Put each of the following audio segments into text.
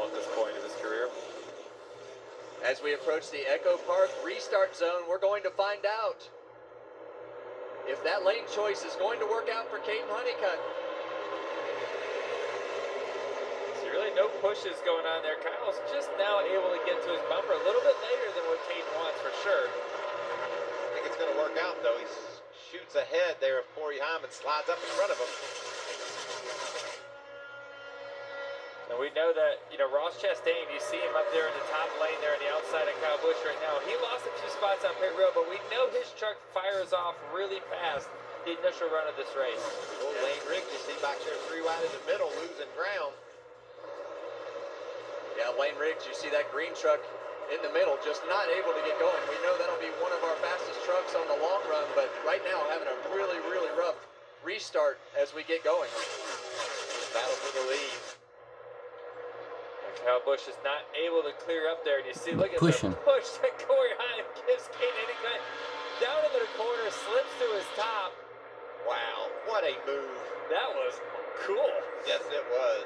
well at this point in his career. As we approach the Echo Park restart zone, we're going to find out if that lane choice is going to work out for Caden Honeycutt. So really no pushes going on there. Kyle's just now able to get to his bumper a little bit later than what Caden wants for sure. I think it's going to work out though. He shoots ahead there of Corey Heim and slides up in front of him. And we know that, Ross Chastain, you see him up there in the top lane there on the outside of Kyle Busch right now. He lost a few spots on pit road, but we know his truck fires off really fast the initial run of this race. Old Lane Riggs, you see back there 3 wide in the middle, losing ground. Yeah, Lane Riggs, you see that green truck in the middle, just not able to get going. We know that'll be one of our fastest trucks on the long run, but right now having a really, really rough restart as we get going. Battle for the lead. Kyle Busch is not able to clear up there, and you see, look at the push that Corey Heim gives Caden Honeycutt down into the corner, slips to his top. Wow, what a move. That was cool. Yes, it was.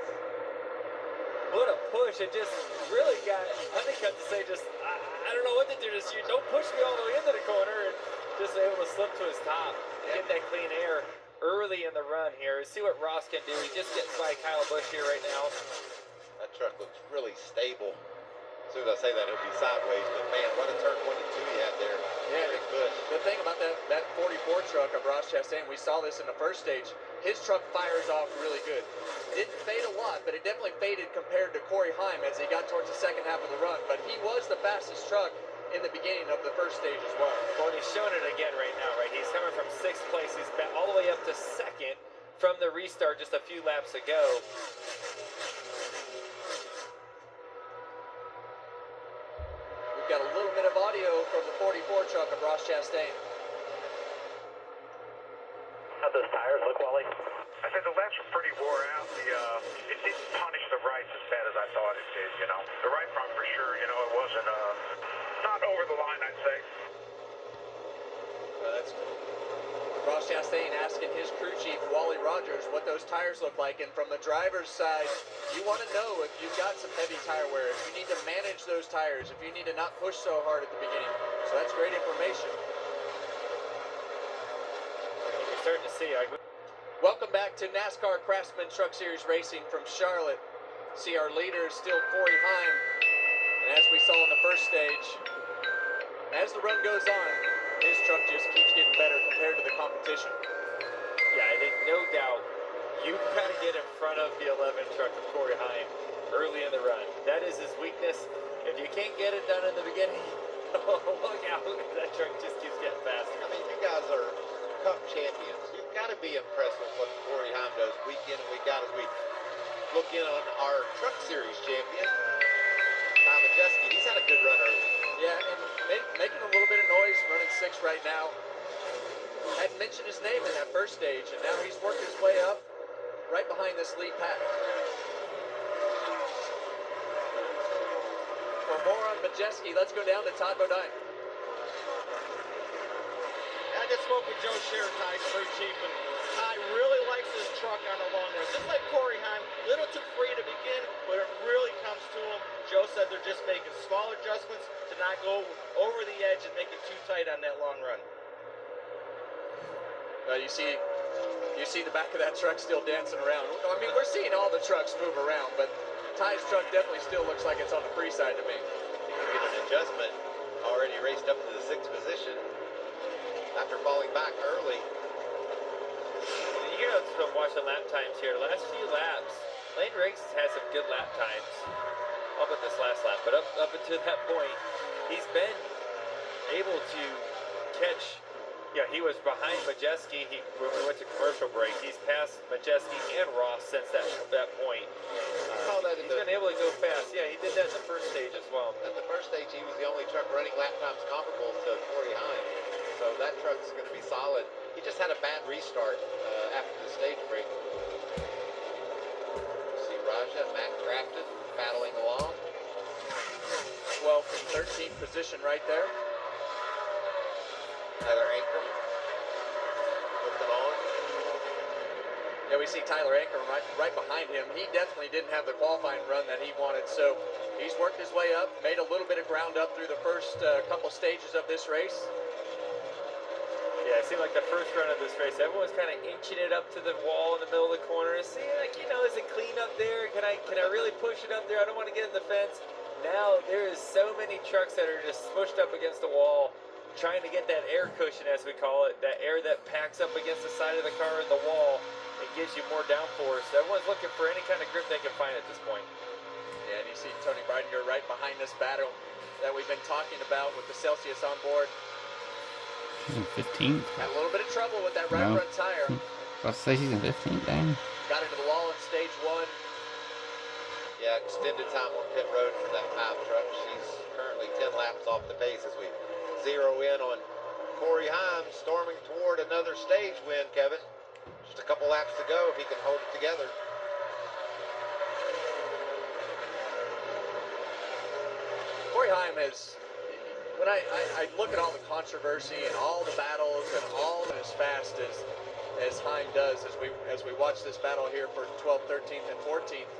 What a push. It just really got Honeycutt to say I don't know what to do. Just you don't push me all the way into the corner, and just able to slip to his top. Get that clean air early in the run here. See what Ross can do. He just gets by Kyle Busch here right now. That truck looks really stable. As soon as I say that, it'll be sideways, but man, what a turn 1 and 2 he had there. Yeah, the thing about that 44 truck of Ross Chastain, we saw this in the first stage, his truck fires off really good. It didn't fade a lot, but it definitely faded compared to Corey Heim as he got towards the second half of the run, but he was the fastest truck in the beginning of the first stage as well. Well, he's showing it again right now, right? He's coming from 6th place. He's back all the way up to 2nd from the restart just a few laps ago. We've got a little bit of audio from the 44 truck of Ross Chastain. How'd those tires look, Wally? I said the left was pretty wore out. It didn't punish the rights as bad as I thought it did, The right front for sure, it wasn't, not over the line, I'd say. That's Ross Chastain asking his crew chief, Wally Rogers, what those tires look like. And from the driver's side, you want to know if you've got some heavy tire wear, if you need to manage those tires, if you need to not push so hard at the beginning. So that's great information. You're starting to see. Welcome back to NASCAR Craftsman Truck Series Racing from Charlotte. See our leader is still Corey Heim. And as we saw in the first stage, as the run goes on, his truck just keeps getting better compared to the competition. Yeah, I think no doubt you've got to get in front of the 11 truck of Corey Heim early in the run. That is his weakness. If you can't get it done in the beginning, look out. That truck just keeps getting faster. I mean, you guys are Cup champions. You've got to be impressed with what Corey Heim does week in and week out as we look in on our Truck Series champion, Tom Majeski. He's had a good run early. Yeah, and making a little bit of noise, running 6th right now. Hadn't mentioned his name in that first stage, and now he's worked his way up right behind this lead pack. For more on Majeski, let's go down to Todd Bodine. I just spoke with Joe Scherer, Ty's crew chief, and Ty really likes his truck on the long run. Just like Corey Heim, a little too free to begin, but it really comes to him. Joe said they're just making small adjustments to not go over the edge and make it too tight on that long run. You see the back of that truck still dancing around. I mean, we're seeing all the trucks move around, but Ty's truck definitely still looks like it's on the free side to me. You can get an adjustment. Already raced up to the 6th position after falling back early. You guys have watched the lap times here. The last few laps, Lane Riggs has had some good lap times. All but this last lap, but up until that point, he's been able to catch. Yeah, he was behind Majeski when we went to commercial break. He's passed Majeski and Ross since that point. He's been able to go fast. Yeah, he did that in the first stage as well. At the first stage, he was the only truck running lap times comparable to Corey Heim. So that truck's going to be solid. He just had a bad restart after the stage break. See Raja, Matt Crafton battling along. 12th and 13th position right there. Tyler Ankrum looking on. Yeah, we see Tyler Ankrum right behind him. He definitely didn't have the qualifying run that he wanted, so he's worked his way up, made a little bit of ground up through the first couple stages of this race. Yeah, it seemed like the first run of this race, everyone's kind of inching it up to the wall in the middle of the corner. See, like, you know, is it clean up there? Can I really push it up there? I don't want to get in the fence. Now there is so many trucks that are just smushed up against the wall, trying to get that air cushion, as we call it, that air that packs up against the side of the car and the wall. It gives you more downforce. Everyone's looking for any kind of grip they can find at this point. Yeah, and you see Tony Breidinger right behind this battle that we've been talking about with the Celsius on board. 15th. Had a little bit of trouble with that right front tire. Let's say she's in 15th, dang. Got into the wall in stage 1. Yeah, extended time on pit road for that Hive truck. She's currently 10 laps off the pace as we zero in on Corey Heim storming toward another stage win, Kevin. Just a couple laps to go if he can hold it together. Corey Heim has, when I look at all the controversy and all the battles and all as fast as Heim does as we watch this battle here for 12th, 13th, and 14th,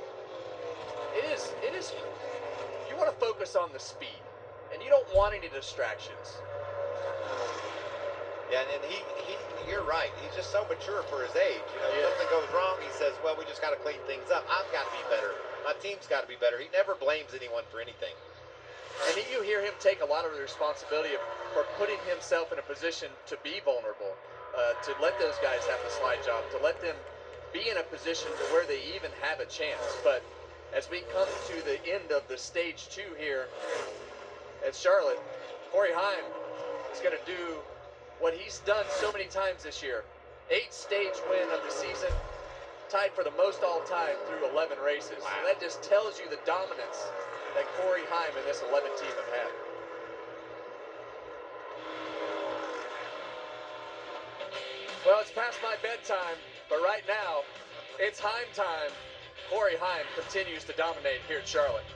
it is you want to focus on the speed and you don't want any distractions. Yeah, and you're right. He's just so mature for his age. You know, something goes wrong, he says, well, we just got to clean things up. I've got to be better. My team's got to be better. He never blames anyone for anything. And you hear him take a lot of the responsibility for putting himself in a position to be vulnerable, to let those guys have the slide job, to let them be in a position to where they even have a chance. But as we come to the end of the stage 2 here at Charlotte, Corey Heim is going to do what he's done so many times this year. 8th stage win of the season, tied for the most all time through 11 races. Wow. So that just tells you the dominance that Corey Heim and this 11 team have had. Well, it's past my bedtime, but right now, it's Heim time. Corey Heim continues to dominate here at Charlotte.